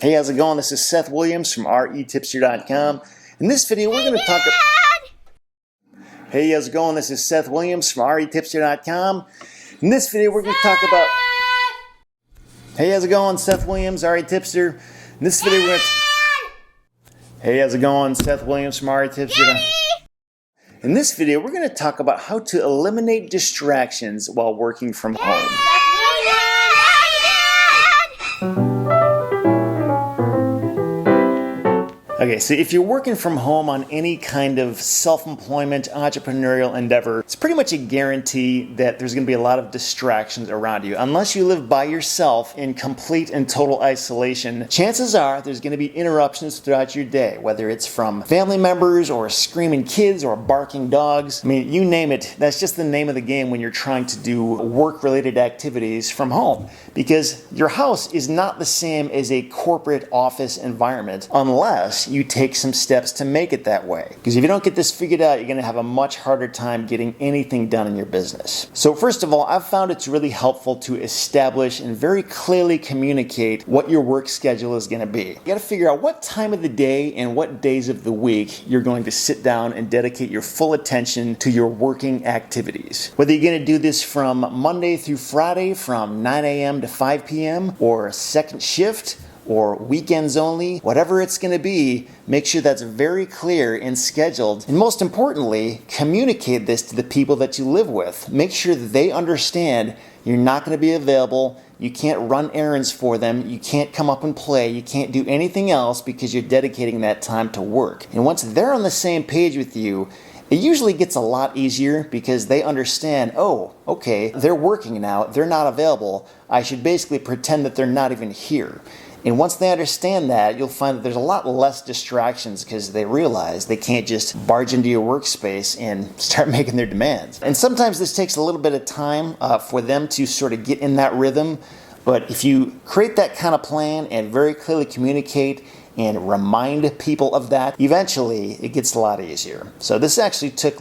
Hey, how's it going? This is Seth Williams from retipster.com. In this video, we're going to talk about... Hey, how's it going? This is Seth Williams from retipster.com. In this video, we're going to talk about... Hey, how's it going? Seth Williams, retipster. In this video, we're going to... Hey, how's it going? Seth Williams from retipster.com. In this video, we're going to talk about how to eliminate distractions while working from home. Okay, so if you're working from home on any kind of self-employment, entrepreneurial endeavor, it's pretty much a guarantee that there's going to be a lot of distractions around you. Unless you live by yourself in complete and total isolation, chances are there's going to be interruptions throughout your day, whether it's from family members or screaming kids or barking dogs. I mean, you name it. That's just the name of the game when you're trying to do work-related activities from home, because your house is not the same as a corporate office environment unless you take some steps to make it that way. Because if you don't get this figured out, you're going to have a much harder time getting anything done in your business. So first of all, I've found it's really helpful to establish and very clearly communicate what your work schedule is going to be. You got to figure out what time of the day and what days of the week you're going to sit down and dedicate your full attention to your working activities. Whether you're going to do this from Monday through Friday from 9 a.m. to 5 p.m. or second shift, or weekends only, whatever it's going to be, make sure that's very clear and scheduled. And most importantly, communicate this to the people that you live with. Make sure that they understand you're not going to be available, you can't run errands for them, you can't come up and play, you can't do anything else because you're dedicating that time to work. And once they're on the same page with you, it usually gets a lot easier because they understand, oh, okay, they're working now, they're not available, I should basically pretend that they're not even here. And once they understand that, you'll find that there's a lot less distractions because they realize they can't just barge into your workspace and start making their demands. And sometimes this takes a little bit of time for them to sort of get in that rhythm. But if you create that kind of plan and very clearly communicate and remind people of that, eventually it gets a lot easier. So this actually took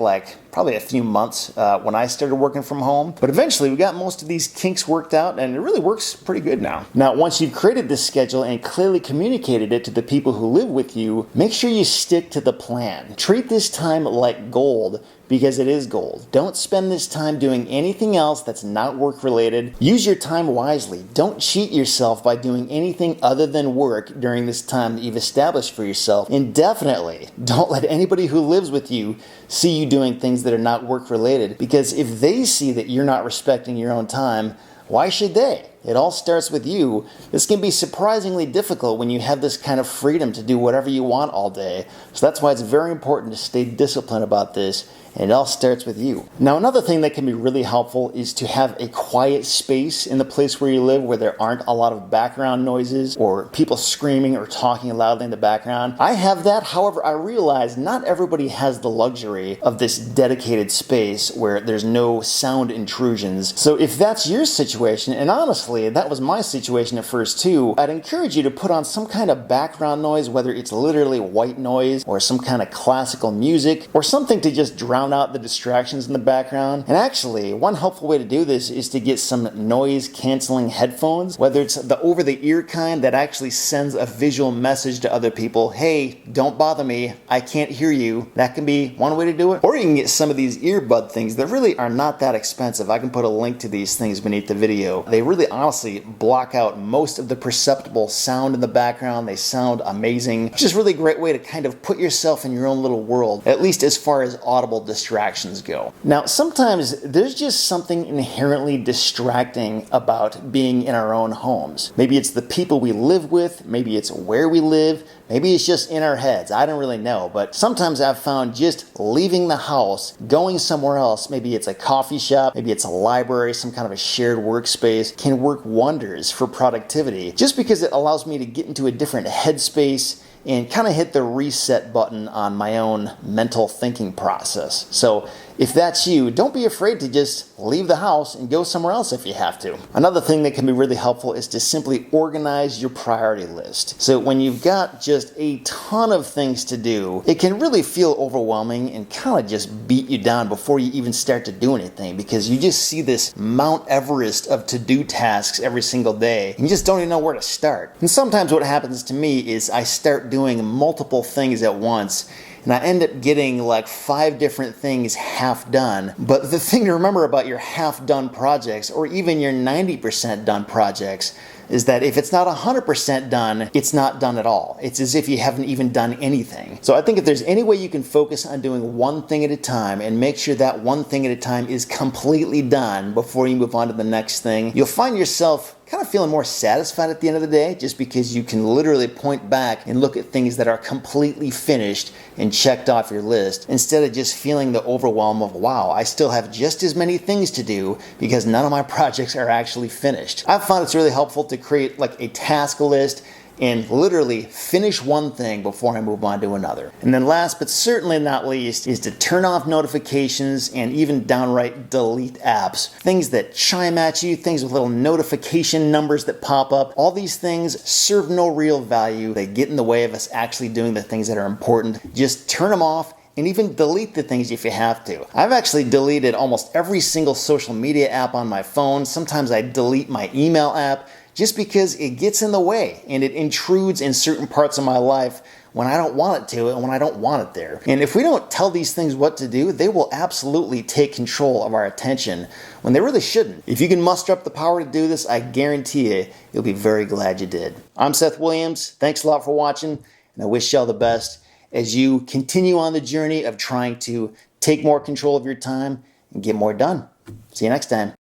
probably a few months when I started working from home, but eventually we got most of these kinks worked out and it really works pretty good now. Now, once you've created this schedule and clearly communicated it to the people who live with you, make sure you stick to the plan. Treat this time like gold, because it is gold. Don't spend this time doing anything else that's not work related. Use your time wisely. Don't cheat yourself by doing anything other than work during this time that you've established for yourself. And definitely don't let anybody who lives with you see you doing things that are not work related, because if they see that you're not respecting your own time, why should they? It all starts with you. This can be surprisingly difficult when you have this kind of freedom to do whatever you want all day. So that's why it's very important to stay disciplined about this, and it all starts with you. Now, another thing that can be really helpful is to have a quiet space in the place where you live where there aren't a lot of background noises or people screaming or talking loudly in the background. I have that. However, I realize not everybody has the luxury of this dedicated space where there's no sound intrusions. So if that's your situation, and honestly, that was my situation at first too, I'd encourage you to put on some kind of background noise, whether it's literally white noise or some kind of classical music or something to just drown out the distractions in the background. And actually, one helpful way to do this is to get some noise canceling headphones, whether it's the over-the-ear kind that actually sends a visual message to other people, hey, don't bother me, I can't hear you. That can be one way to do it. Or you can get some of these earbud things that really are not that expensive. I can put a link to these things beneath the video. They really honestly block out most of the perceptible sound in the background. They sound amazing. It's just a really great way to kind of put yourself in your own little world, at least as far as audible distractions go. Now, sometimes there's just something inherently distracting about being in our own homes. Maybe it's the people we live with, maybe it's where we live, maybe it's just in our heads. I don't really know, but sometimes I've found just leaving the house, going somewhere else, maybe it's a coffee shop, maybe it's a library, some kind of a shared workspace, can work wonders for productivity just because it allows me to get into a different headspace and kind of hit the reset button on my own mental thinking process. So If that's you, don't be afraid to just leave the house and go somewhere else if you have to. Another thing that can be really helpful is to simply organize your priority list. So when you've got just a ton of things to do, it can really feel overwhelming and kind of just beat you down before you even start to do anything, because you just see this Mount Everest of to-do tasks every single day and you just don't even know where to start. And sometimes what happens to me is I start doing multiple things at once, and I end up getting like 5 different things half done. But the thing to remember about your half done projects, or even your 90% done projects, is that if it's not 100% done, it's not done at all. It's as if you haven't even done anything. So I think if there's any way you can focus on doing one thing at a time and make sure that one thing at a time is completely done before you move on to the next thing, you'll find yourself kind of feeling more satisfied at the end of the day, just because you can literally point back and look at things that are completely finished and checked off your list, instead of just feeling the overwhelm of, wow, I still have just as many things to do because none of my projects are actually finished. I've found it's really helpful to create like a task list and literally finish one thing before I move on to another. And then last but certainly not least is to turn off notifications and even downright delete apps. Things that chime at you, things with little notification numbers that pop up. All these things serve no real value. They get in the way of us actually doing the things that are important. Just turn them off and even delete the things if you have to. I've actually deleted almost every single social media app on my phone. Sometimes I delete my email app, just because it gets in the way and it intrudes in certain parts of my life when I don't want it to and when I don't want it there. And if we don't tell these things what to do, they will absolutely take control of our attention when they really shouldn't. If you can muster up the power to do this, I guarantee you, you'll be very glad you did. I'm Seth Williams. Thanks a lot for watching, and I wish y'all the best as you continue on the journey of trying to take more control of your time and get more done. See you next time.